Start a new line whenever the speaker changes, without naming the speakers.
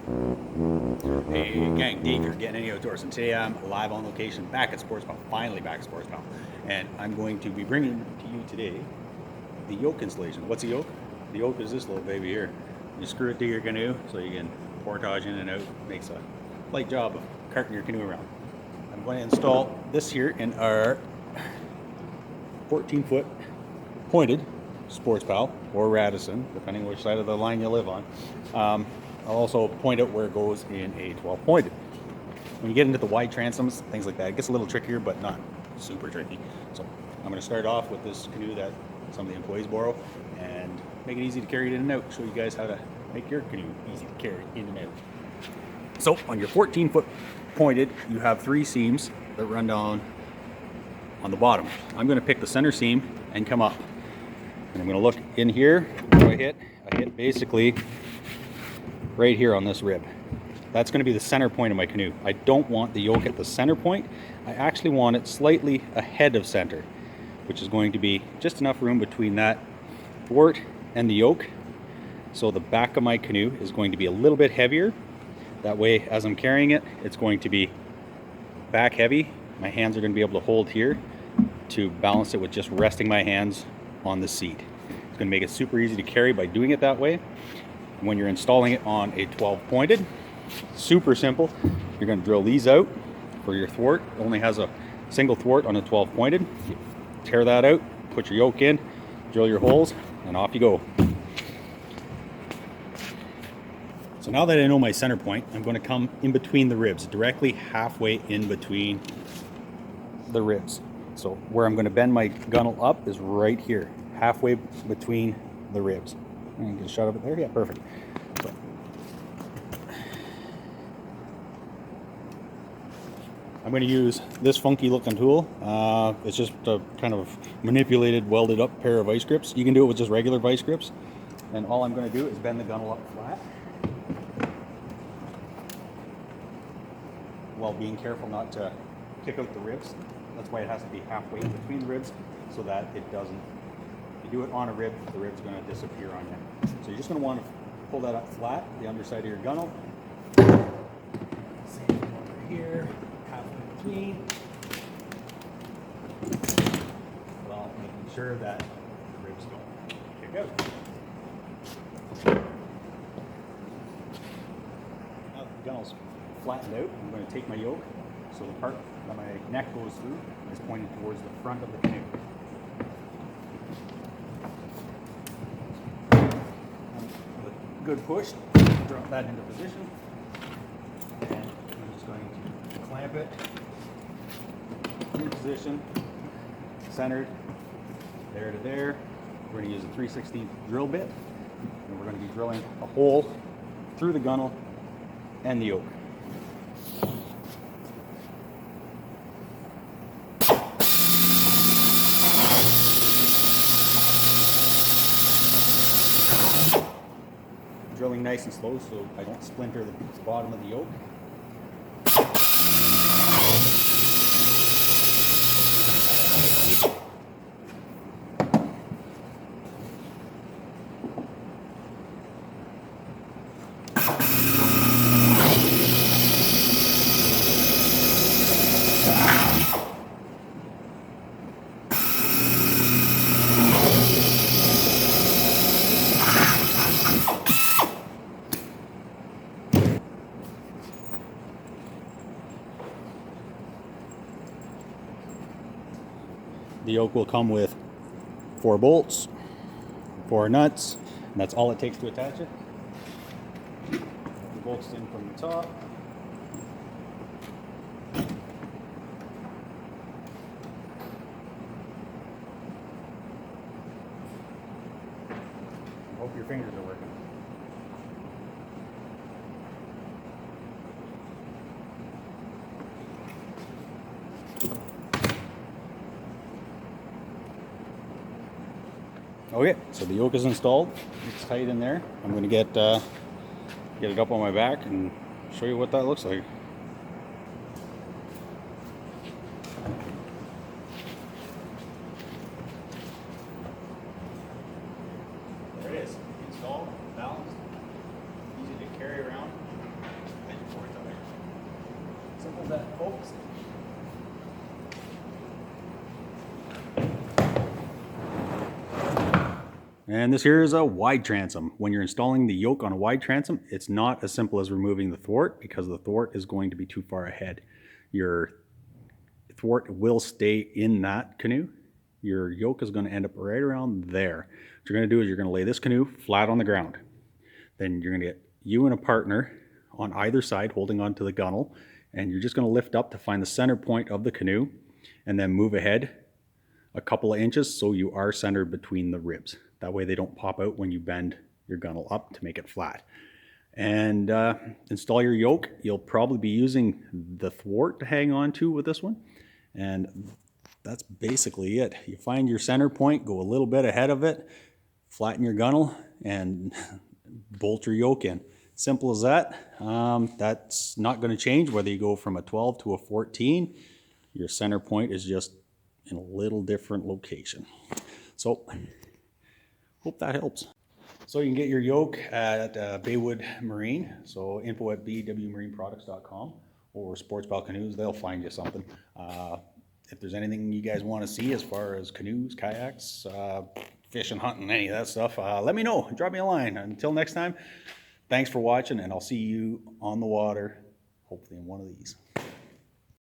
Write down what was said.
Hey gang, Dave here, Getting Any Outdoors, and today I'm live on location back at Sportspal, finally back at Sportspal, and I'm going to be bringing to you today the yoke installation. What's a yoke? The yoke is this little baby here. You screw it to your canoe so you can portage in and out. Makes a light job of carting your canoe around. I'm going to install this here in our 14-foot pointed Sportspal or Radisson, depending which side of the line you live on. I'll also point out where it goes in a 12 pointed. When you get into the wide transoms, things like that, it gets a little trickier, but not super tricky. So I'm going to start off with this canoe that some of the employees borrow and make it easy to carry it in and out. Show you guys how to make your canoe easy to carry in and out. So on your 14-foot pointed, you have 3 seams that run down on the bottom. I'm going to pick the center seam and come up. And I'm going to look in here. What do I hit? I hit basically right here on this rib. That's going to be the center point of my canoe. I don't want the yoke at the center point. I actually want it slightly ahead of center, which is going to be just enough room between that thwart and the yoke. So the back of my canoe is going to be a little bit heavier. That way, as I'm carrying it, it's going to be back heavy. My hands are going to be able to hold here to balance it with just resting my hands on the seat. It's going to make it super easy to carry by doing it that way. When you're installing it on a 12 pointed, super simple. You're going to drill these out for your thwart. It only has a single thwart on a 12 pointed. You tear that out, put your yoke in, drill your holes, and off you go. So now that I know my center point, I'm going to come in between the ribs, directly halfway in between the ribs. So where I'm going to bend my gunnel up is right here, halfway between the ribs. And get a shot of it there. Yeah, perfect. So, I'm going to use this funky looking tool. It's just a kind of manipulated, welded up pair of vice grips. You can do it with just regular vice grips. And all I'm going to do is bend the gunnel up flat, while being careful not to kick out the ribs. That's why it has to be halfway in between the ribs, so that it doesn't. If you do it on a rib, the rib's going to disappear on you. So you're just going to want to pull that up flat, the underside of your gunnel. Same over here, halfway between. Well, making sure that the ribs don't kick out. Now that the gunnel's flattened out, I'm going to take my yoke, so the part that my neck goes through is pointing towards the front of the canoe. Good push, drop that into position, and I'm just going to clamp it in position, centered, there to there. We're going to use a 3/16 drill bit, and we're going to be drilling a hole through the gunnel and the yoke. Drilling nice and slow so I don't splinter the bottom of the yoke. The yoke will come with 4 bolts, 4 nuts, and that's all it takes to attach it. The bolts in from the top. Hope your fingers are working. Okay, so the yoke is installed. It's tight in there. I'm going to get it up on my back and show you what that looks like. There it is. Installed, balanced, easy to carry around. How's that, folks? And this here is a wide transom. When you're installing the yoke on a wide transom, it's not as simple as removing the thwart because the thwart is going to be too far ahead. Your thwart will stay in that canoe. Your yoke is going to end up right around there. What you're going to do is you're going to lay this canoe flat on the ground. Then you're going to get you and a partner on either side holding onto the gunnel, and you're just going to lift up to find the center point of the canoe and then move ahead a couple of inches so you are centered between the ribs. That way they don't pop out when you bend your gunnel up to make it flat. And install your yoke. You'll probably be using the thwart to hang on to with this one. And that's basically it. You find your center point, go a little bit ahead of it, flatten your gunnel, and bolt your yoke in. Simple as that. That's not going to change whether you go from a 12 to a 14. Your center point is just in a little different location. So, hope that helps. So you can get your yoke at Baywood Marine. So info at bwmarineproducts.com or Sportspal Canoes. They'll find you something. If there's anything you guys want to see as far as canoes, kayaks, fishing, hunting, any of that stuff, let me know. Drop me a line. Until next time, thanks for watching, and I'll see you on the water, hopefully in one of these.